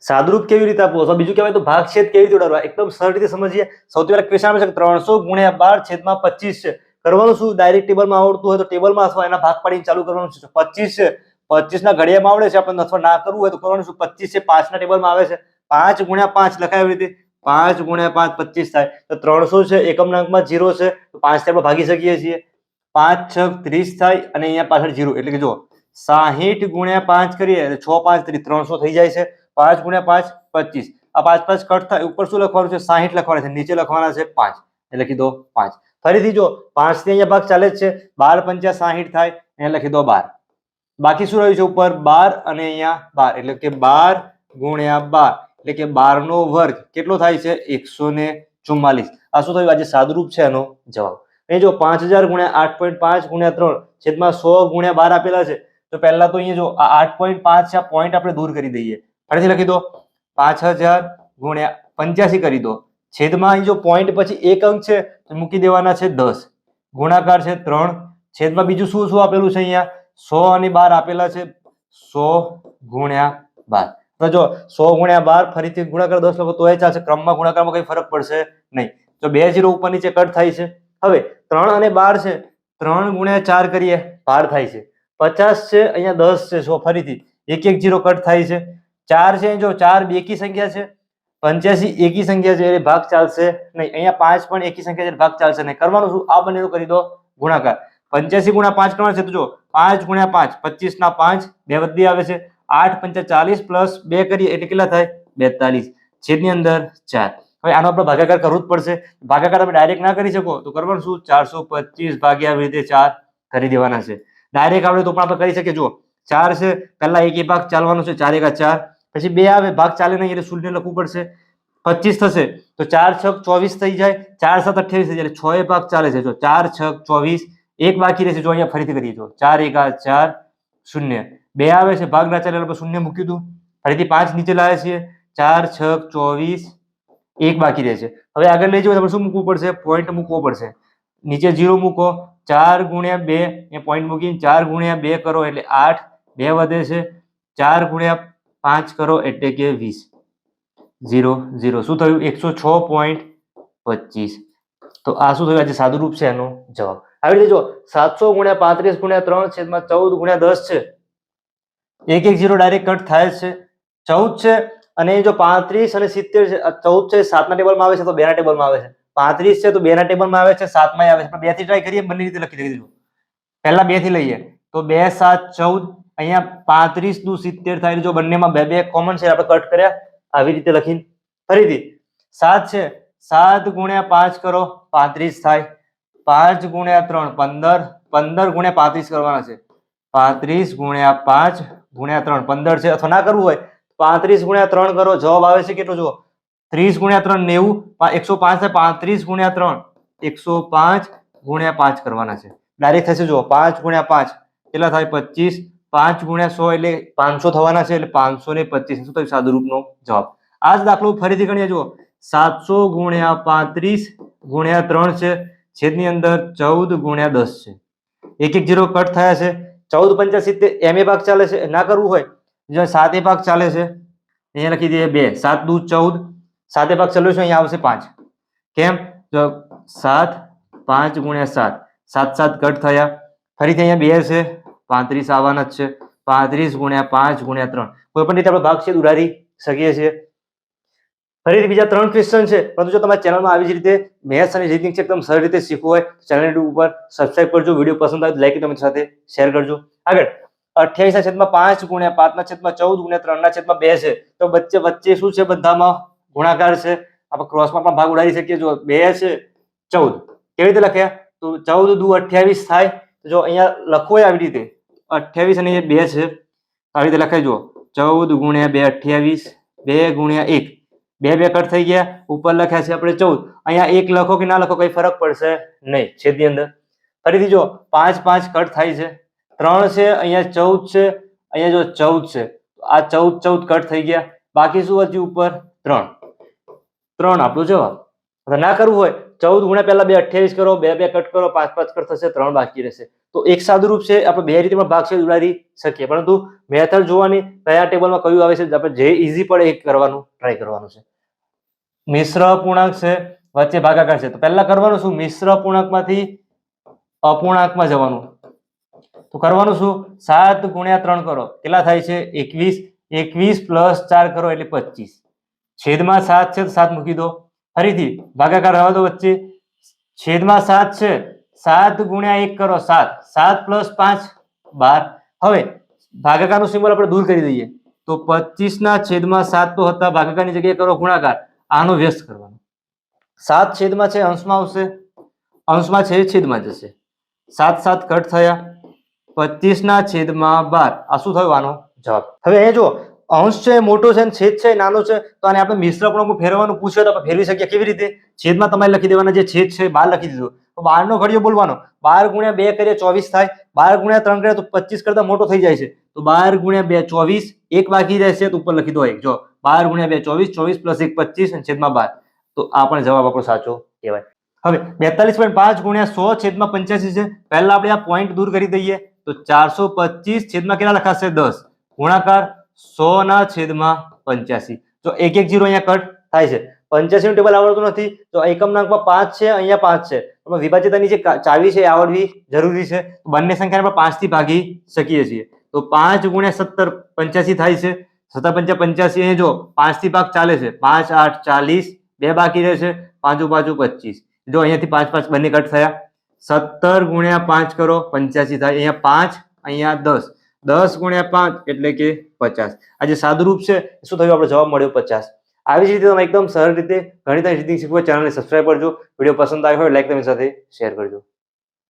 સાદુરૂપ કેવી રીતે આપવું અથવા બીજું કહેવાય તો ભાગછેદ કેવી રીતે ઉડાડવા એકદમ સરળ રીતે સમજીએ. સૌથી પહેલા ક્વેશ્ચન આવે છે 300 ગુણ્યા 12 છેદમાં 25 છે. કરવાનું શું? ડાયરેક્ટ ટેબલમાં આવડતું હોય તો ટેબલમાં અથવા એના ભાગ પાડીને ચાલુ કરવાનું છે. 25 છે, 25 ના ઘડિયામાં આવડે છે આપણને અથવા ના કરવું હોય તો કરવાનું શું? 25 છે 5 ના ટેબલમાં આવે છે. 5 ગુણ્યા 5 લખાય એવી રીતે 5 ગુણ્યા 5 25 થાય. તો 300 છે એકમના અંકમાં 0 છે તો 5 થી આપણે ભાગી શકીએ છીએ. 5 6 30 થાય અને અહીંયા પાછળ 0 એટલે કે જો 60 ગુણ્યા 5 કરીએ એટલે 6 5 30 300 થઈ જાય છે. 5 ગુણ્યા 5 25. આ 5 5 કટ થાય. ઉપર શું લખવાનું છે? 60 લખવાના છે. નીચે લખવાના છે 5 એટલે લખી દો 5. ફરીથી જો 5 થી અહીંયા ભાગ ચાલે જ છે. 12 પંચા 60 થાય. અહીંયા લખી દો 12. બાકી શું રહ્યું છે ઉપર? 12 અને અહીંયા 12 એટલે કે 12 ગુણ્યા 12 એટલે કે 12 નો વર્ગ કેટલો થાય છે? 144. આ શું થયું? આજે સાદુરૂપ છે એનો જવાબ. અહીં જો 5000 ગુણ્યા 8.5 ગુણ્યા 3 છેદમાં 100 ગુણ્યા 12 આપેલા છે. તો પહેલા તો અહીંયા જો આ 8.5 છે આ પોઈન્ટ આપણે દૂર કરી દઈએ. ફરીથી લખી દો 5000 ગુણ્યા 85 કરી દો. છેદમાં અહીં જો પોઈન્ટ પછી એક અંક છે તો મૂકી દેવાના છે 10. ગુણાકાર છે 3. છેદમાં બીજું શું શું આપેલું છે? અહીંયા 100 અને 12 આપેલા છે. 100 ગુણ્યા 12. તો જો 100 ગુણ્યા 12 ફરીથી ગુણાકાર 10 લખો તો એ ચાલશે. ક્રમમાં ગુણાકારમાં કઈ ફરક પડશે નહીં. તો 2 0 ઉપર નીચે કટ થાય છે. હવે 3 અને 12 છે 3 ગુણ્યા 4 કરીએ 12 થાય છે. 50 છે અહીંયા 10 છે. સો ફરીથી એક એક 0 કટ થાય છે. 4 છે જો 4 બેકી સંખ્યા છે. 85 એકી સંખ્યા છે એટલે ભાગ ચાલશે નહીં. અહીંયા 5 પણ એકી સંખ્યા છે ભાગ ચાલશે નહીં. કરવાનું શું? આ બંનેનો કરી દો ગુણાકાર. 85 ગુણ્યા 5 કરવાનું છે તો જો 5 ગુણ્યા 5 25 ના 5 બે વધી આવે છે. 8 પંચા 40 પ્લસ 2 કરીએ એટલે કેટલા થાય? 42. છેદની અંદર 4. હવે આનો આપણે ભાગાકાર કરવું જ પડશે. ભાગાકાર તમે ડાયરેક્ટ ના કરી શકો તો કરવાનું શું? 425 ભાગ્યા આવી રીતે 4 કરી દેવાના છે. ડાયરેક્ટ આવડે તો પણ આપણે કરી શકીએ. જુઓ 4 છે પહેલા એક ભાગ ચાલવાનો છે 4 એકા 4 પછી 2 આવે ભાગ ચાલે નહીં એટલે શૂન્ય લખવું પડશે. 25 થશે તો 4 6 24 થઈ જાય. 4 7 28 થઈ જાય એટલે 6 ભાગ ચાલે છે. જો 4 6 24 એક બાકી રહેશે. જો અહીંયા ફરીથી કરીએ જો 4 એકા 4 શૂન્ય 2 આવે છે ભાગ ના ચાલે એટલે શૂન્ય મૂક્યું હતું. ફરીથી 5 નીચે લાવે છીએ 4 6 24 એક બાકી રહે છે. હવે આગળ લઈ જવું આપણે શું મૂકવું પડશે? પોઈન્ટ મૂકવો પડશે. નીચે 0 મૂકો. 4 ગુણ્યા 2 એ પોઈન્ટ મૂકીને 4 ગુણ્યા 2 કરો એટલે 8 2 વધે છે. 4 ગુણ્યા 5 કરો એટલે કે 20. 0 0 શું થયું? 106.25. તો આ શું થયું? આજે સાદુરૂપ છે એનો જવાબ. આવી રીતે જો 700 ગુણ્યા 35 ગુણ્યા 3 છેદમાં 14 ગુણ્યા 10 છે. એક એક 0 ડાયરેક્ટ કટ થાય છે. 14 છે અને જો 35 અને 70 છે. 14 છે 7 ના ટેબલમાં આવે છે તો 2 ના ટેબલમાં આવે છે. 35 છે તો 2 ના ટેબલમાં આવે છે 7 માં આવે છે. પણ 2 થી ટ્રાય કરીએ બંને રીતે લખી દઈશું. પહેલા 2 થી લઈએ તો 2 7 14 અહીંયા 35 નું 70 થાય. જો બંનેમાં 2 2 કોમન છે આપણે કટ કર્યા આવી રીતે લખીને. ફરીથી 7 છે 7 ગુણ્યા 5 કરો 35 થાય. 5 ગુણ્યા 3 15 15 ગુણ્યા 35 કરવાના છે. 35 ગુણ્યા 5 ગુણ્યા 3 15 છે. અથવા ના કરવું હોય 35 ગુણ્યા 3 કરો. જવાબ આવે છે કેટલો? જુઓ 30 ગુણ્યા 3 90 105 થાય. 35 ગુણ્યા 3 105 ગુણ્યા 5 કરવાના છે. ડાયરેક્ટ થશે. જુઓ 5 ગુણ્યા 5 કેટલા થાય? 25. 5 ગુણ્યા 100 એટલે 500 થવાના છે એટલે 525. શું થયું? સાદુરૂપનો જવાબ. આ જ દાખલો ફરીથી ગણીએ. જુઓ 700 ગુણ્યા 35 ગુણ્યા 3 છે છેદની અંદર 14 ગુણ્યા 10 છે. એક એક 0 કટ થયા છે. 14 પંચા 70 એમ એ ભાગ ચાલે છે. ના કરવું હોય જો 7 એ ભાગ ચાલે છે અહીંયા લખી દઈએ 2 7 દૂ 14 7 એ ભાગ ચાલ્યો છે અહીંયા આવશે 5. કેમ? જો 7 5 ગુણ્યા 7 7 7 કટ થયા. ફરીથી અહીંયા 2 છે 35 આવવાના જ છે. 35 ગુણ્યા 5 ગુણ્યા 3 કોઈ પણ રીતે આપણે ભાગછેદ ઉડાડી શકીએ છીએ. ફરીથી બીજા 3 ક્વેશ્ચન છે. પરંતુ જો તમારી ચેનલમાં આવી જ રીતે મેથ્સ અને રીઝનિંગ છે એકદમ સરળ રીતે શીખવું હોય ચેનલ ઉપર સબસ્ક્રાઇબ કરજો. વિડીયો પસંદ આવે તો લાઈક કમેન્ટ સાથે શેર કરજો. આગળ 28 ના છેદમાં 5 ગુણ્યા 5 ના છેદમાં 14 ગુણ્યા 3 ના છેદમાં 2 છે. તો વચ્ચે શું છે? બધામાં ગુણાકાર છે. આપણે ક્રોસમાં પણ ભાગ ઉડાડી શકીએ. જો 2 છે 14 કેવી રીતે લખ્યા? તો 14 દુ 28 થાય. જો અહીંયા લખવું હોય આવી રીતે 28 અને 2 છે આવી રીતે લખાય. જો 14 ગુણ્યા 2 28 2 ગુણ્યા 1 2 2 કટ થઈ ગયા. ઉપર લખ્યા છે આપણે 14. અહીંયા 1 લખો કે ના લખો કઈ ફરક પડશે નહીં છેદની અંદર. ફરીથી જો 5 5 કટ થાય છે. 3 છે અહીંયા 14 છે અહીંયા જો 14 છે આ 14 14 કટ થઈ ગયા. બાકી શું વધ્યું? ઉપર 3 આપણો જવાબ. ના કરવું હોય 14 ગુણ્યા પહેલા 2 28 કરો 2 2 કટ કરો 5 5 કટ થશે 3 બાકી રહેશે. તો એક સાદુરૂપ છે, આપણે બે રીતે પણ ભાગશેદ ઉડાડી શકીએ, પરંતુ મેથડ જોવાની કયા ટેબલમાં કયું આવે છે, આપણે જે ઈઝી પડે એ કરવાનું ટ્રાય કરવાનું છે. મિશ્ર અપૂર્ણાંક છે, વચ્ચે ભાગાકાર છે, તો પહેલા કરવાનું શું, મિશ્ર અપૂર્ણાંકમાંથી અપૂર્ણાંકમાં જવાનું. તો કરવાનું શું, 7 ગુણ્યા 3 કરો, કેટલા થાય છે 21, 21 પ્લસ 4 કરો એટલે 25, છેદમાં 7 છે તો 7 મૂકી દો, ફરીથી ભાગાકાર રહેવા દો વચ્ચે, છેદમાં 7 છે, 7 ગુણ્યા 1 કરો 7, 7 પ્લસ 5 12. હવે ભાગાકારનું સિમ્બોલ આપણે દૂર કરી દઈએ, તો 25 ના છેદમાં 7 તો હતા, ભાગાકારની જગ્યાએ કરો ગુણાકાર, આનો વ્યસ્ત કરવાનો. 7 છેદમાં છે અંશમાં આવશે, અંશમાં છે છેદમાં જશે, 7 7 કટ થયા, 25 ના છેદમાં 12, આ શું થયું આનો જવાબ. હવે અહીંયા જો અંશ છે મોટો છે અને છેદ છે નાનો છે, તો આને આપણે મિશ્ર અપૂર્ણાંકમાં ફેરવવાનું પૂછ્યું તો આપણે ફેરવી શકીએ. કેવી રીતે, છેદમાં તમારે લખી દેવાના, જે છેદ છે 12 લખી દીધું, તો 12 નો ઘડિયો બોલવાનો, 12 ગુણ્યા 2 કરીએ 24 થાય, 12 ગુણ્યા 3 કરીએ તો 25 કરતા મોટો થઈ જાય છે, તો 12 ગુણ્યા 2 24, એક બાકી રહેશે તો ઉપર લખી દો 1. જો 12 ગુણ્યા 2 24, 24 પ્લસ 1 25 અને છેદમાં 12, તો આ પણ જવાબ આપણો સાચો કહેવાય. હવે 42.5 ગુણ્યા 100 છેદમાં 85 છે, પહેલા આપણે આ પોઈન્ટ દૂર કરી દઈએ, તો 425 છેદમાં કેટલા લખાશે 10, ગુણાકાર 100 ના છેદમાં 85. જો એક એક 0 અહીંયા કટ થાય છે, 85 નું ટેબલ આવડતું નથી, તો એકમનાંકમાં 5 છે, અહીંયા 5 છે, પણ વિભાજ્યતાની જે ચાવી છે એ આવડવી જરૂરી છે. બંને સંખ્યાને આપણે 5 થી ભાગી શકીએ છીએ, તો 5 ગુણ્યા 17 85 થાય છે, 17 5 85, અહીંયા જો 5 થી ભાગ ચાલે છે, 5 8 40, 2 બાકી રહેશે, 5 5 25, જો અહીંયાથી 5 5 બંને કટ થયા, 17 ગુણ્યા 5 કરો 85 થાય, અહીંયા 5 અહીંયા 10, 10 ગુણ્યા 5 એટલે કે 50. આ જે સાદુરૂપ છે શું થયું, આપણે જવાબ મળ્યો 50. આવી જ રીતે તમે એકદમ સરળ રીતે ગણિત અને રીતિંગ શીખવા ચેનલને સબસ્ક્રાઇબ કરજો. વિડીયો પસંદ આવ્યો હોય લાઈક તમે સાથે શેર કરજો.